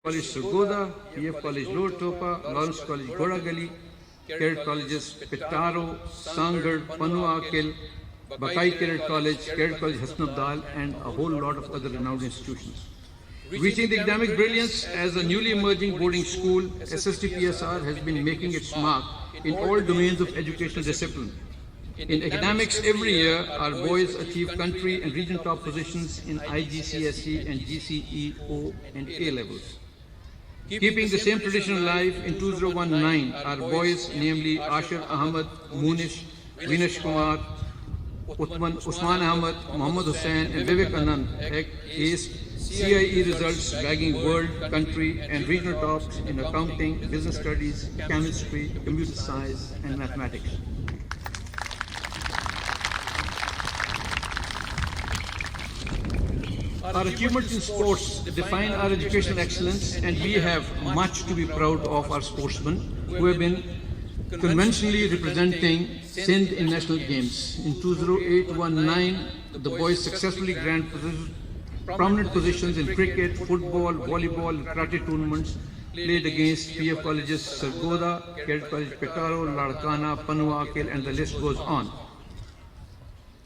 College Surgoda, PF College Lower Topa, Lawrence College Goragali, Cadet Colleges Petaro, Sangar, Panua Akil, Bakai Cadet College, Cadet College Hassan Abdal, and a whole lot of other renowned institutions. Reaching the academic brilliance as a newly emerging boarding school, SSTPSR has been making its mark in all domains of educational discipline. In academics, every year, our boys achieve country and region top positions in IGCSE and GCE, and A levels. Keeping the same tradition alive, in 2019, our boys, namely Ashar Ahmed, Munish, Vinesh Kumar, Usman Ahmed, Muhammad Hussain, and Vivek Anand, aced CIE results, bagging world, country, and regional tops in accounting, business studies, chemistry, computer science, and mathematics. Our achievements in sports define our educational excellence, and we have much to be proud of our sportsmen who have been conventionally representing Sindh in national games. In 2008-19, the boys successfully granted prominent positions in cricket, football, volleyball, and karate tournaments played against PF colleges Sargoda, Cadet College Petaro, Ladkana, Panua Akil, and the list goes on.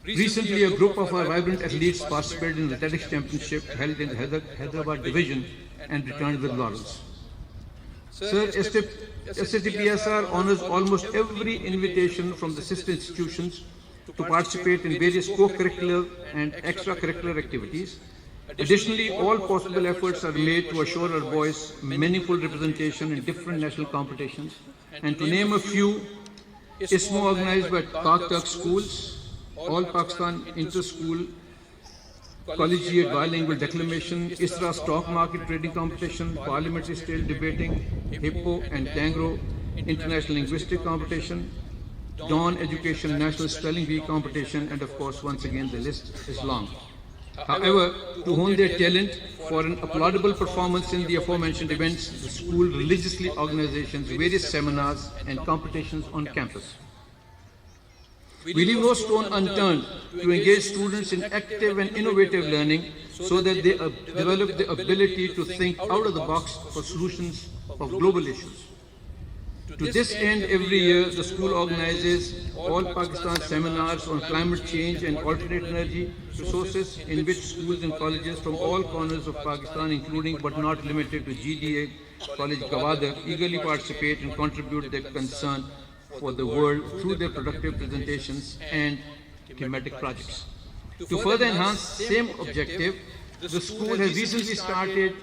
Recently, a group of our vibrant athletes participated in the athletics championship held in the Hyderabad division and returned with laurels. Sir, SSTPSR honors almost every invitation from the sister institutions to participate in various co-curricular and extracurricular activities. Additionally, all possible efforts are made to assure our boys meaningful representation in different national competitions. And to name a few, ISMO organized by Kaktak schools, All Pakistan Inter-School Collegiate Bilingual Declamation, ISRA Stock Market Trading Competition, Parliamentary Style Debating, Hippo and Tangro International Linguistic Competition, Dawn Education National Spelling Bee Competition, and of course, once again, the list is long. However, to hone their talent for an applaudable performance in the aforementioned events, the school religiously organizes various seminars and competitions on campus. We leave no stone unturned to engage students in active and innovative learning so that they develop the ability to think out of the box for solutions of global issues. To this end, every year, the school organizes All Pakistan seminars on climate change and alternate energy resources, in which schools and colleges from all corners of Pakistan, including but not limited to GDA College Gwadar, eagerly participate and contribute their concern for the world through their productive presentations and thematic projects. To further enhance the same objective, the school has recently started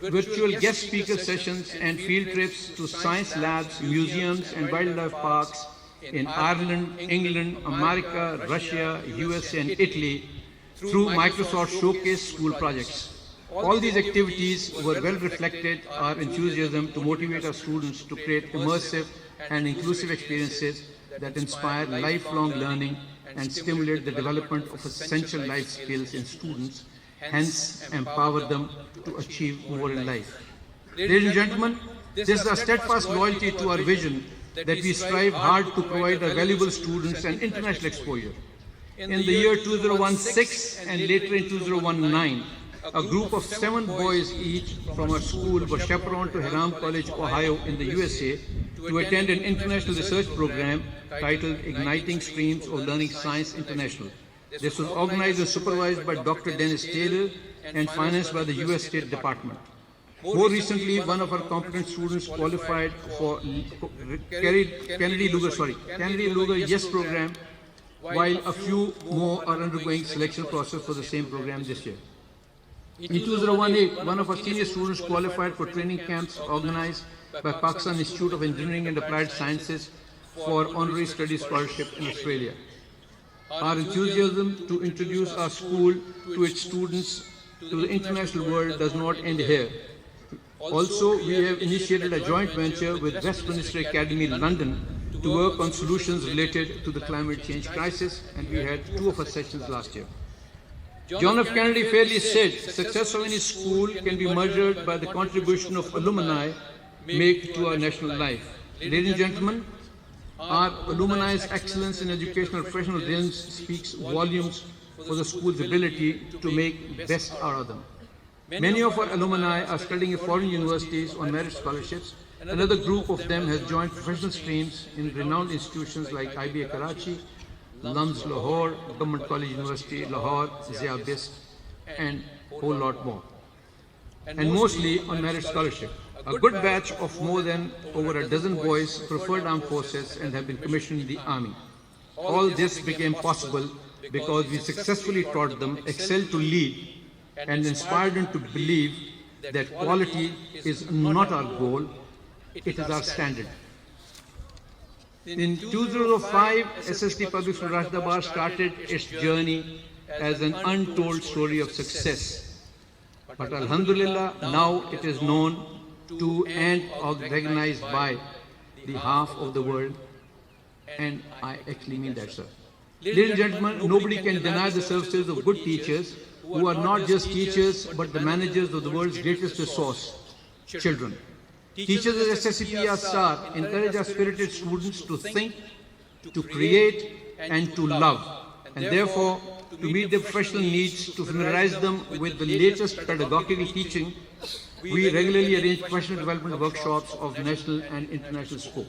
virtual guest speaker sessions and field trips to science labs, museums, and wildlife parks in Ireland, England, America, Russia, USA, and Italy through Microsoft Showcase school projects. All these activities were well reflected our enthusiasm to motivate our students to create immersive and inclusive experiences that inspire lifelong learning and stimulate the development of essential life skills in students, hence empower them to achieve more in life. Ladies and gentlemen, this is our steadfast loyalty to our vision that we strive hard to provide our valuable students an international exposure. In the year 2016 and later in 2019, a group of 7 boys each from our school were chaperoned to Hiram College, Ohio in the USA to attend an international research program titled Igniting Streams of Learning Science International. This was organized and supervised by Dr. Dennis Taylor and financed by the US State Department. More recently, one of our competent students qualified for Kennedy Lugar YES program, while a few more are undergoing selection process for the same program this year. In 2018, one of our senior students qualified for training camps organized by Pakistan Institute of Engineering and Applied Sciences for honorary study scholarship in Australia. Our enthusiasm to introduce our school to its students to the international world does not end here. Also, we have initiated a joint venture with Westminster Academy London to work on solutions related to the climate change crisis, and we had 2 of our sessions last year. John F. Kennedy fairly said, success of any school can be measured by the contribution of alumni make to our national life. Ladies and gentlemen, our alumni's excellence in educational professional realms speaks volumes for the school's ability to make best out of them. Many of our alumni are studying in foreign universities on merit scholarships. Another group of them has joined professional streams in renowned institutions like IBA Karachi, LUMS Lahore, Government College University, Lahore, Zia Bist, and a whole lot more. And mostly on merit scholarship. A good batch of more than over a dozen boys preferred armed forces and have been commissioned in the army. All this became possible because we successfully taught them excel to lead and inspired them to believe that quality is not our goal, it is our standard. In 2005, SST Public School Rashidabad started its journey as an untold story of success. But Alhamdulillah, now it is known to and recognized by the half of the world, and I actually mean that, sir. Ladies and gentlemen, nobody can deny the services of good teachers who are not just teachers but the managers of the world's greatest resource, children. Teachers at SSCPSR encourage our spirited students to think, to create and to love, and therefore to meet their professional needs, to familiarize them with the latest pedagogical teaching. We regularly arrange professional development workshops of national and international scope.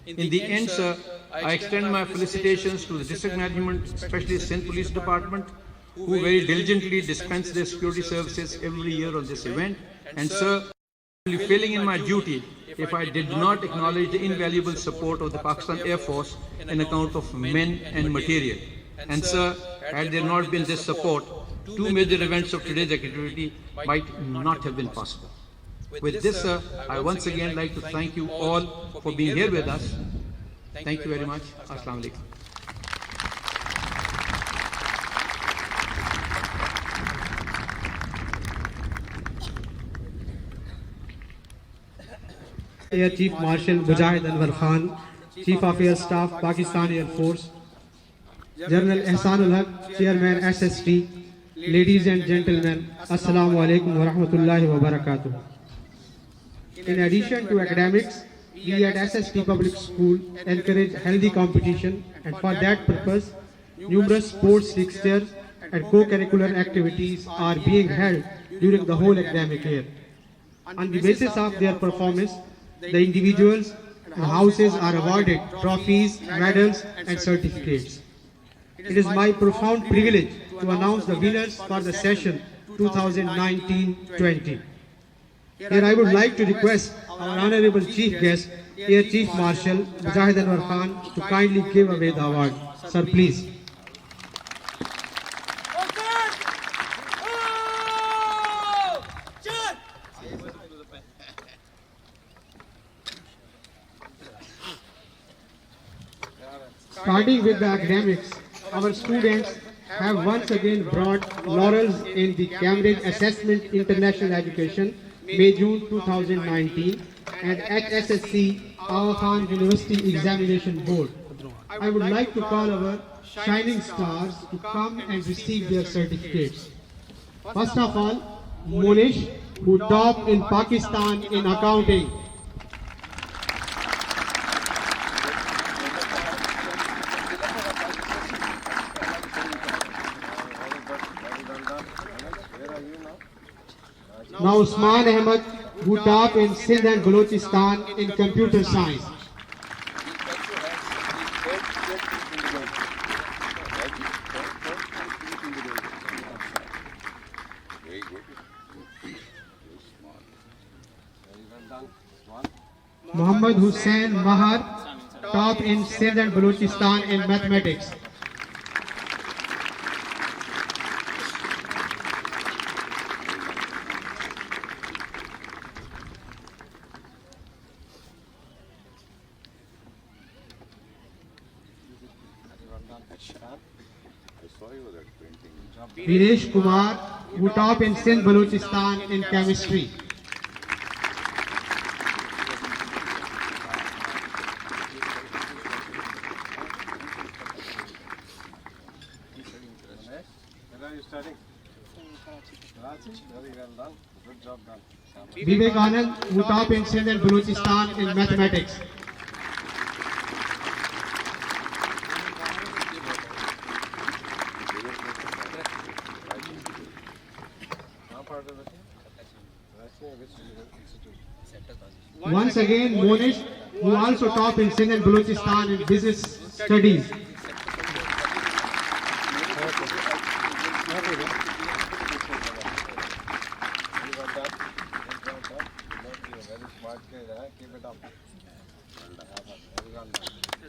In the end, sir, I extend my felicitations to the district management, especially Sindh Police Department, who very diligently dispense their security services every year on this event. And sir, I would be failing in my duty if I did not acknowledge the invaluable support of the Pakistan Air Force in account of men and material. And sir, had there not been this support, two major events of today's activity might not have been possible. With this, sir, I once again like to thank you all for being here with us. Thank you very much. Assalamu alaikum. Air Chief Marshal Mujahid Anwar Khan, Chief of Air Staff, Pakistan Air Force, General Ehsanul Haq, Chairman SST, ladies and gentlemen, Assalamu alaikum wa rahmatullahi wa barakatuh. In addition to academics, we at SST Public School encourage healthy competition, and for that purpose, numerous sports fixtures and co-curricular activities are being held during the whole academic year. On the basis of their performance, the individuals and houses are awarded trophies, medals and certificates. It is my profound privilege to announce the winners for the session 2019-20. Here I would like to request our Honorable Chief Guest, Air Chief Marshal Mujahid Anwar Khan, to kindly give away the award. Sir, please. Starting with the academics, our students have once again brought laurels in the Cambridge Assessment International Education, May-June 2019, and HSSC Aga Khan University Examination Board. I would like to call our shining stars to come and receive their certificates. First of all, Monish, who topped in Pakistan in accounting. Now Usman Ahmed, who topped in Sindh and Balochistan in computer science. Muhammad Hussain Mahar, top in Sindh and Balochistan in mathematics. Vinesh Kumar, who top in Sindh Balochistan in chemistry. Where are you studying? Karachi. Very well done. Good job done. Vivek Anand, who top in Sindh and Balochistan in mathematics. How part of the team? Once again, Monish, who also top in Sindh and Balochistan in business studies.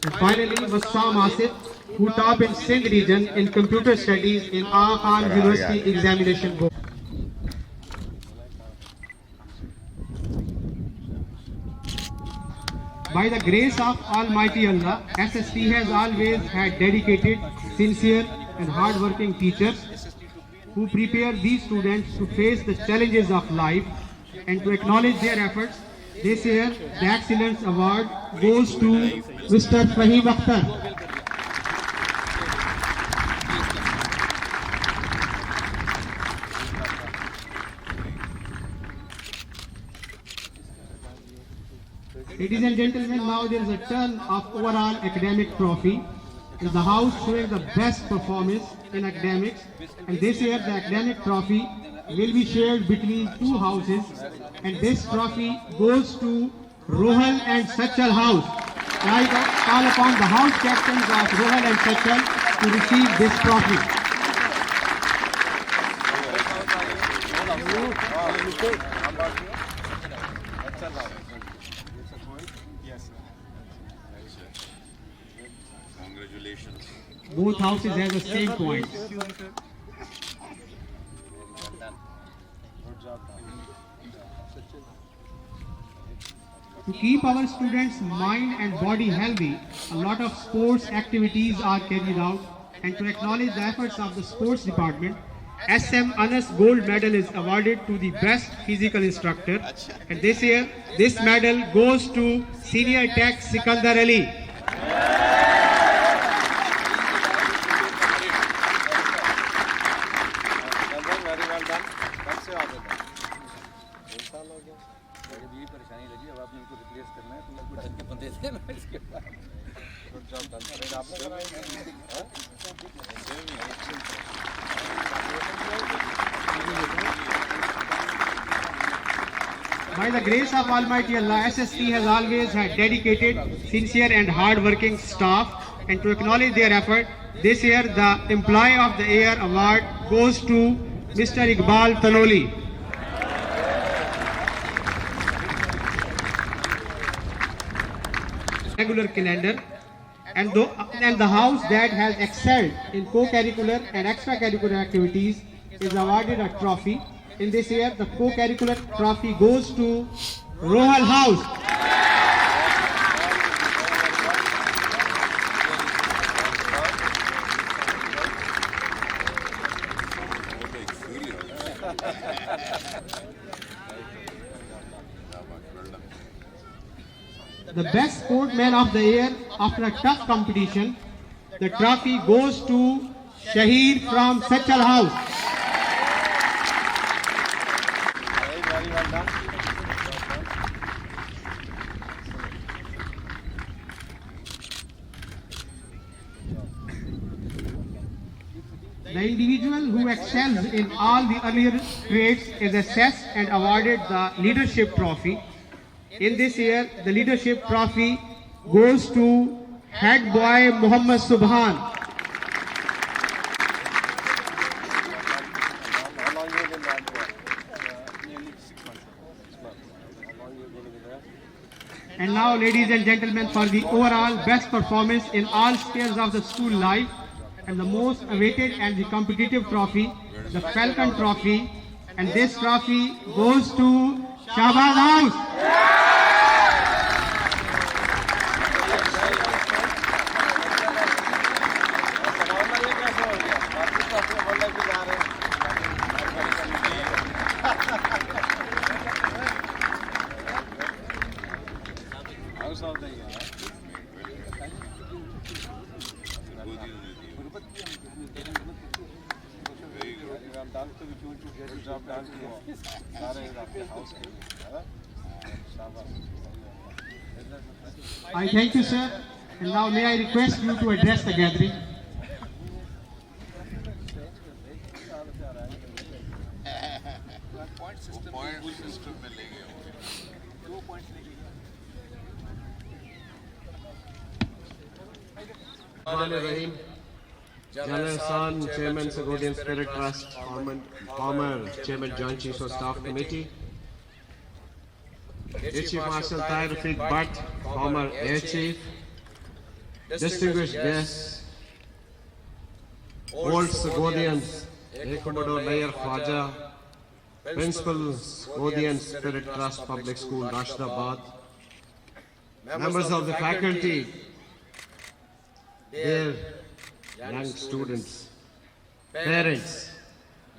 And finally, Wassam Asif, who top in Sindh region in computer studies in Aga Khan University Examination Board. By the grace of Almighty Allah, SST has always had dedicated, sincere and hard-working teachers who prepare these students to face the challenges of life. And to acknowledge their efforts, this year the Excellence Award goes to Mr. Fahim Akhtar. Ladies and gentlemen, now there is a turn of overall academic trophy. In the house showing the best performance in academics, and this year the academic trophy will be shared between two houses, and this trophy goes to Rohal and Sachal house. I call upon the house captains of Rohal and Sachal to receive this trophy. Congratulations. Both houses have the same point. To keep our students' mind and body healthy, a lot of sports activities are carried out, and to acknowledge the efforts of the sports department, SM Anas Gold Medal is awarded to the best physical instructor, and this year this medal goes to Senior Tech Sikandar Ali. Very well done. That's your order. इंसान हो गया। यही परेशानी लगी, अब आपने इनको replace करना है तो लगभग 10 के बंदे थे ना इसके बाद। Good job done. Sir, आपने By the grace of Almighty Allah, SST has always had dedicated, sincere and hard-working staff, and to acknowledge their effort, this year the Employee of the Year award goes to Mr. Iqbal Tanoli. Regular calendar, and the house that has excelled in co-curricular and extracurricular activities is awarded a trophy. In this year, the co-curricular trophy goes to Rohal House. The best sportsman of the year after a tough competition, the trophy goes to Shahid from Sachal House. very well done. The individual who excels in all the earlier traits is assessed and awarded the Leadership Trophy. In this year, the Leadership Trophy goes to Head Boy Muhammad Subhan. How long you been there? Nearly 6 months. 6 months. How long you going to be there? And now, ladies and gentlemen, for the overall best performance in all spheres of the school life, and the most awaited and the competitive trophy, the Falcon Trophy, and this trophy goes to Shahbaz House. House of the year. Good job done to you. सारे आपके house के लिए, शाबाश. I thank you, sir. And now may I request you to address the gathering. Point system में ले गए होंगे Rahim. General San, Chairman, Sagodian Spirit Trust, former Chairman, Joint Chiefs of Staff Committee. Air Chief Marshal Tahir Rafiq Bhatt, former Air Chief. Distinguished guests, old Sagodians, Air Commodore Nair Khwaja, Principal Sagodian Spirit Trust Public School, Rashidabad, members of the faculty, dear young students, parents,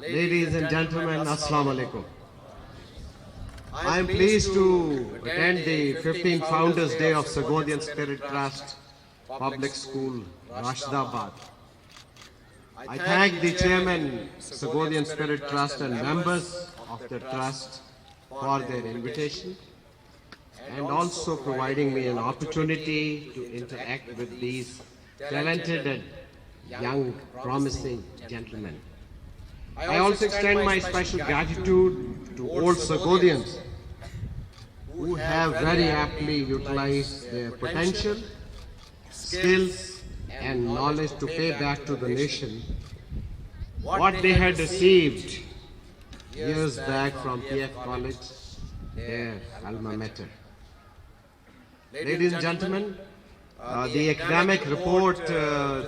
ladies and gentlemen, Assalamu alaikum. I am pleased to attend the 15th Founders Day of Sagodian Spirit Trust Public School, Rashidabad. I thank the Chairman, Sagodian Spirit Trust and members of the Trust for their invitation and also providing me an opportunity to interact with these talented and young, promising gentlemen. I also extend my special gratitude to old Sagodians who have very aptly utilized their potential, skills and knowledge to pay back to the nation what they had received years back from PF College, their alma mater. Ladies and gentlemen, the academic report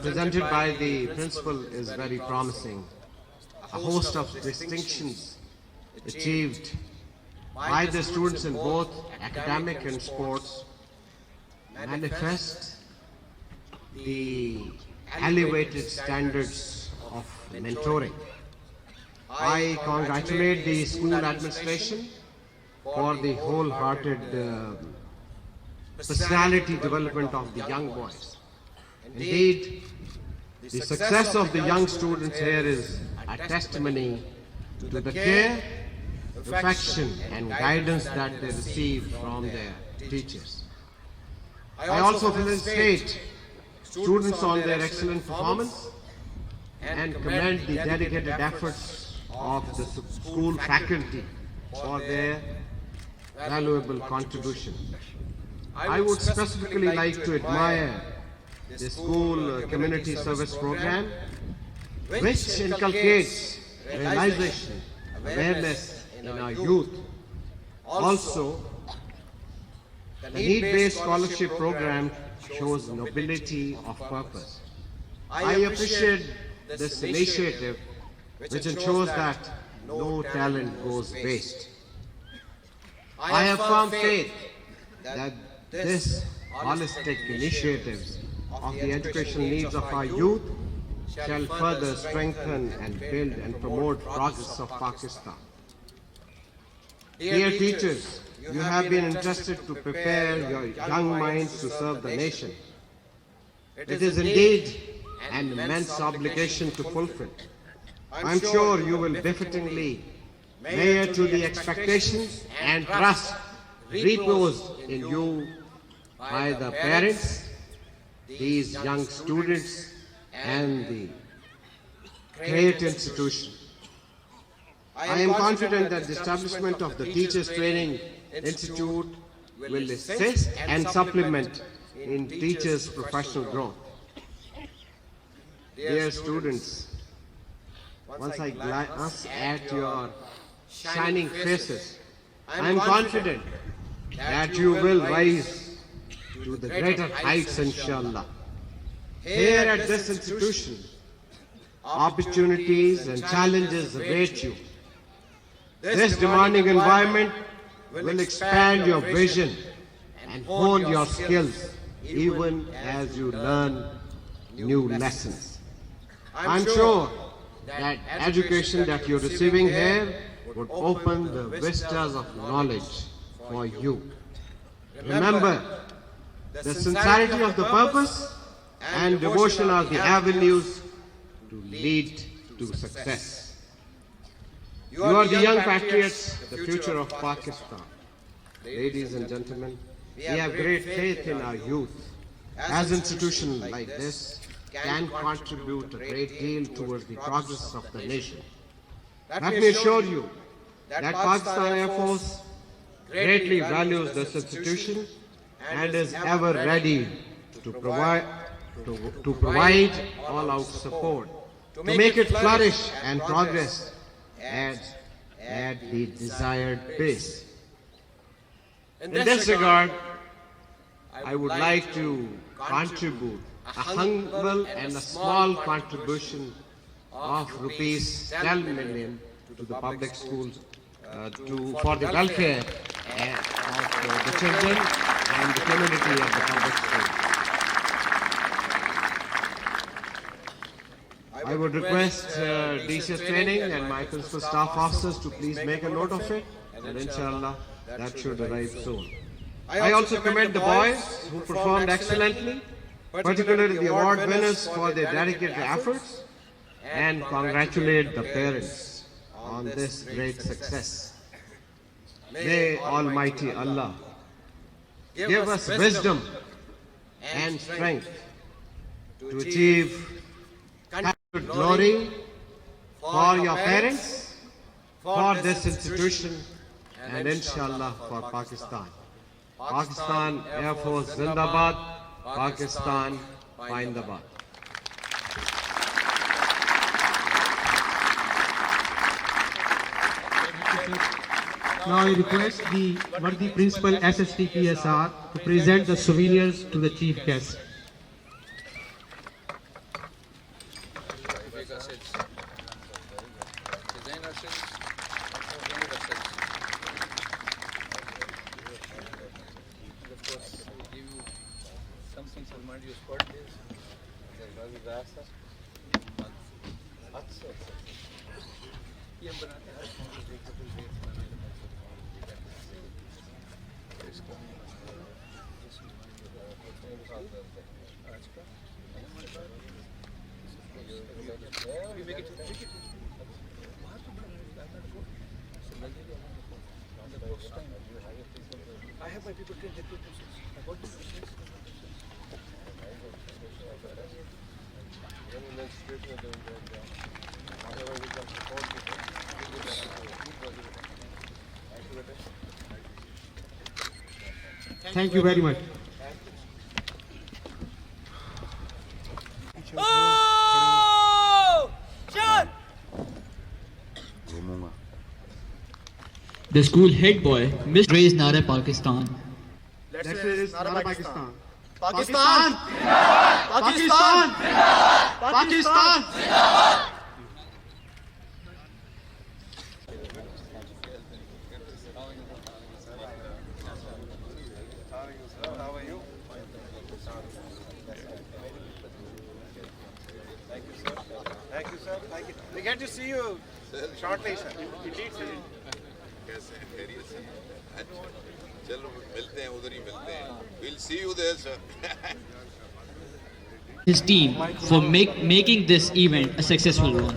presented by the principal is very promising. A host of distinctions achieved by the students in both academic and sports manifest the elevated standards of mentoring. I congratulate the school administration for the wholehearted personality development of the young boys. Indeed, the success of the young students here is a testimony to the care, affection and guidance that they receive from their teachers. I also felicitate students on their excellent performance and commend the dedicated efforts of the school faculty for their valuable contribution. I would specifically like to admire the school community service program, which inculcates realization, awareness in our youth. Also, the need-based scholarship program shows nobility of purpose. I appreciate this initiative, which ensures that no talent goes waste. I have firm faith that this holistic initiatives of the educational needs of our youth shall further strengthen and build and promote progress of Pakistan. Dear teachers, you have been entrusted to prepare your young minds to serve the nation. It is indeed an immense obligation to fulfill. I am sure you will befittingly measure to the expectations and trust reposed in you by the parents, these young students and the great institution. I am confident that the establishment of the Teachers Training Institute will assist and supplement in teachers' professional growth. Dear students, once I glance at your shining faces, I am confident that you will rise to the greater heights, inshallah. Here at this institution, opportunities and challenges await you. This demanding environment will expand your vision and hone your skills even as you learn new lessons. I'm sure that education that you're receiving here would open the vistas of knowledge for you. Remember, the sincerity of the purpose and devotion are the avenues to lead to success. You are the young patriots, the future of Pakistan. Ladies and gentlemen, we have great faith in our youth. As institutions like this can contribute a great deal towards the progress of the nation. Let me assure you that Pakistan Air Force greatly values this institution and is ever ready to to provide all-out support, to make it flourish and progress at the desired pace. In this regard, I would like to contribute a humble and a small contribution of rupees 10 million to the public schools for the welfare of the children and the community of the public schools. I would request DCS training and my principal staff officers to please make a note of it, and inshallah that should arrive soon. I also commend the boys who performed excellently, particularly the award winners for their dedicated efforts, and congratulate the parents on this great success. May Almighty Allah give us wisdom and strength to achieve glory for your parents, for this institution, and inshallah for Pakistan. Pakistan Air Force Zindabad, Pakistan Mindabad. Now I request the Vardi Principal SST PSR to present the souvenirs to the chief guest. Something to remind you of sport days. ये हम बनाते हैं I have my people trained at 2 I got this. Thank you very much. The school head boy, Mr. Raise Nara Pakistan. Let's raise Nara Pakistan. Pakistan! Pakistan! Pakistan! How are you? Thank you, sir. Thank you, sir. Thank you. We get to see you shortly, sir. Indeed, sir. कैसे हैं खैरियत से अच्छा चलो मिलते हैं उधर ही मिलते हैं we'll see you there sir His team for making this event a successful one.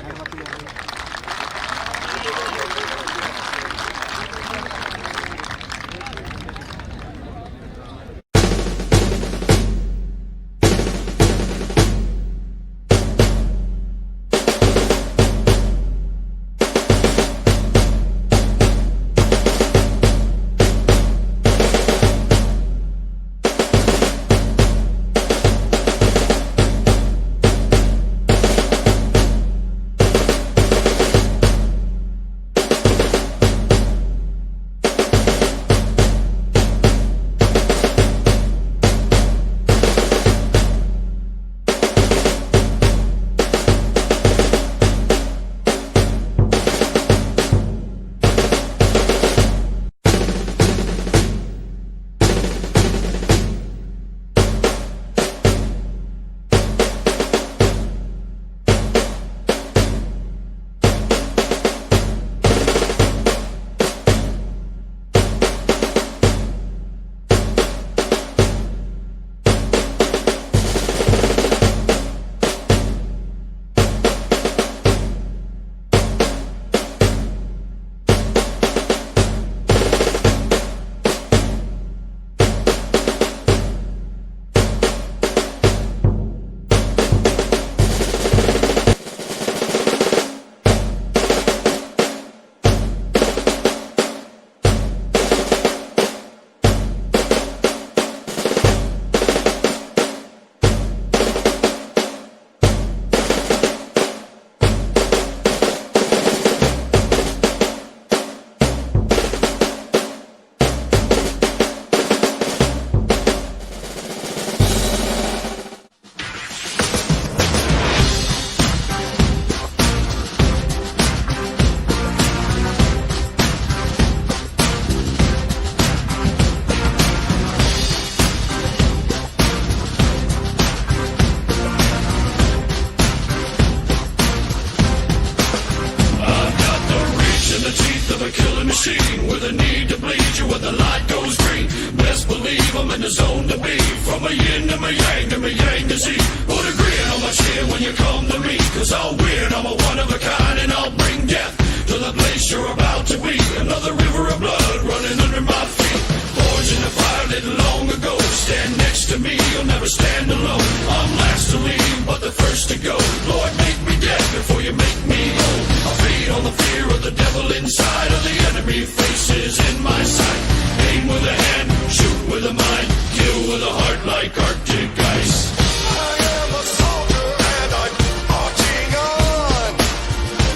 in the zone to be. From a yin to my yang to my yang to Z. Put a grin on my chin when you come to me. Cause I'll win, I'm a one of a kind, and I'll bring death to the place you're about to be. Another river of blood running under my feet. Boys in the fire lit long ago. Stand next to me, you'll never stand alone. I'm last to leave, but the first to go. Lord, make me dead before you make me whole. I feed on the fear of the devil inside, of the enemy faces in my sight. Aim with a hand, shoot with a mind, kill with a heart like Arctic ice. I am a soldier and I'm marching on.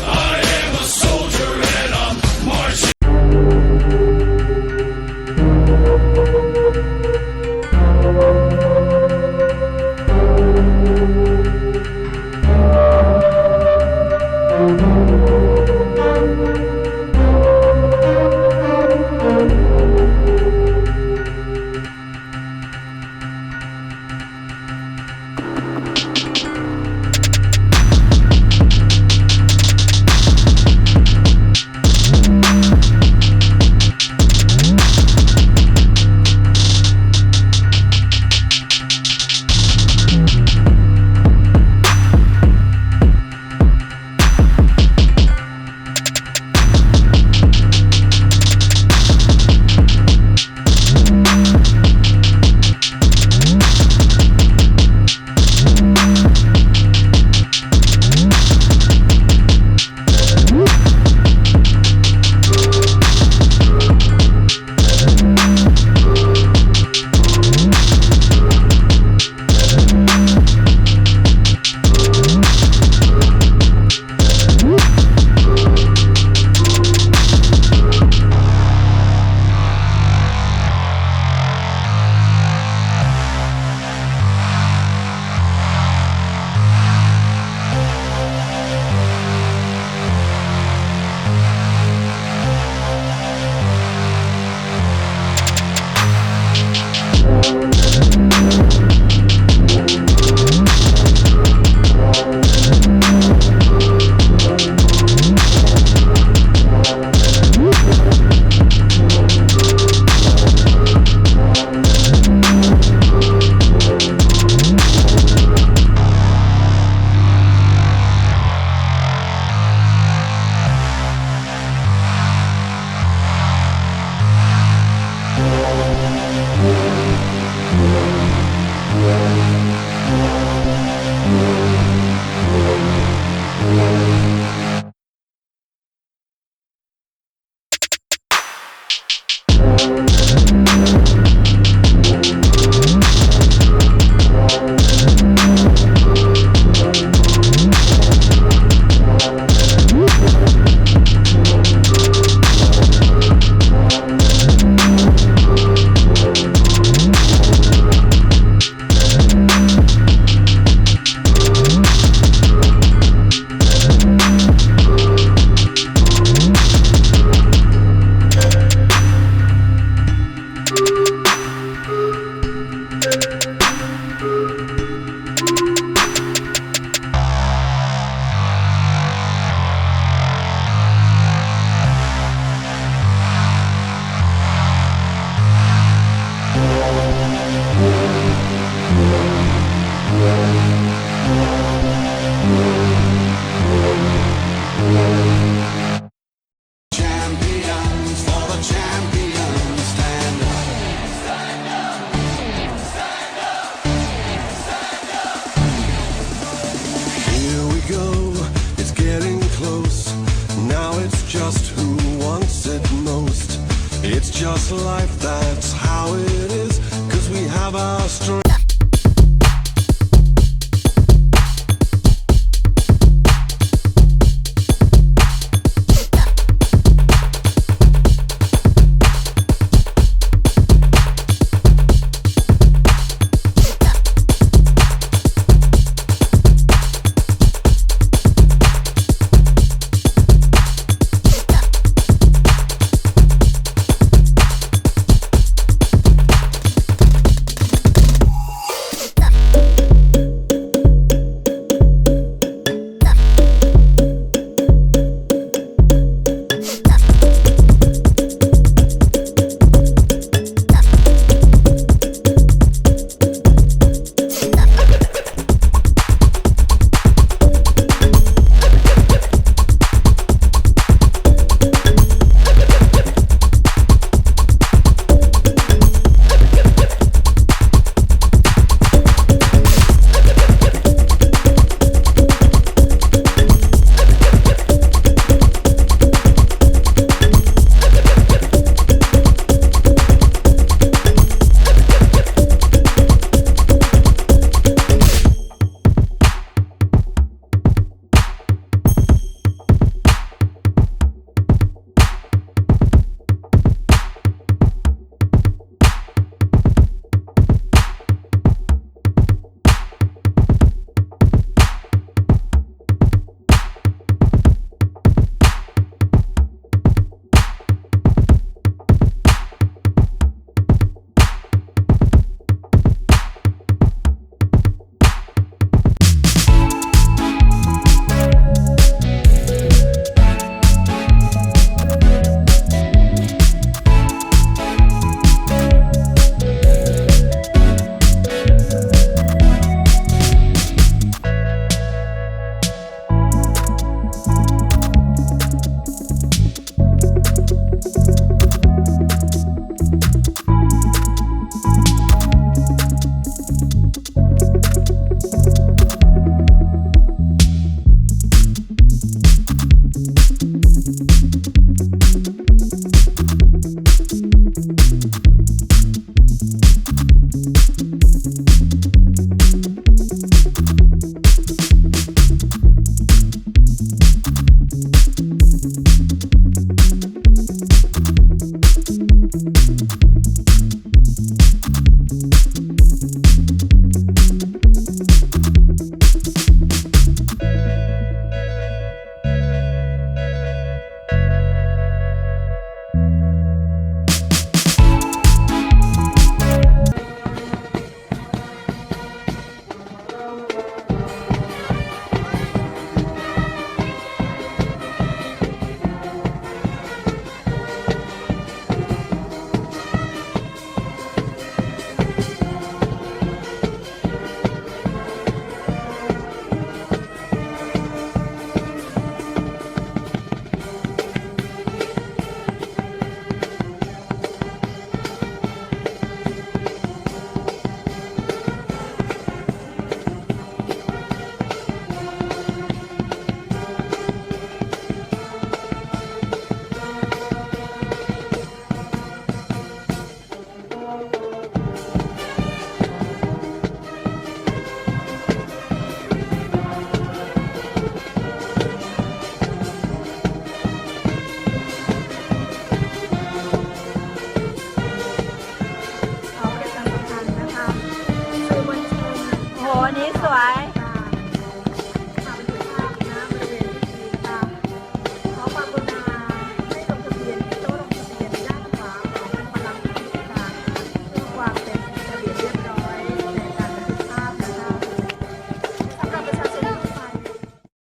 I am a soldier and I'm marching. It's just life, that's how it is, 'cause we have our strength.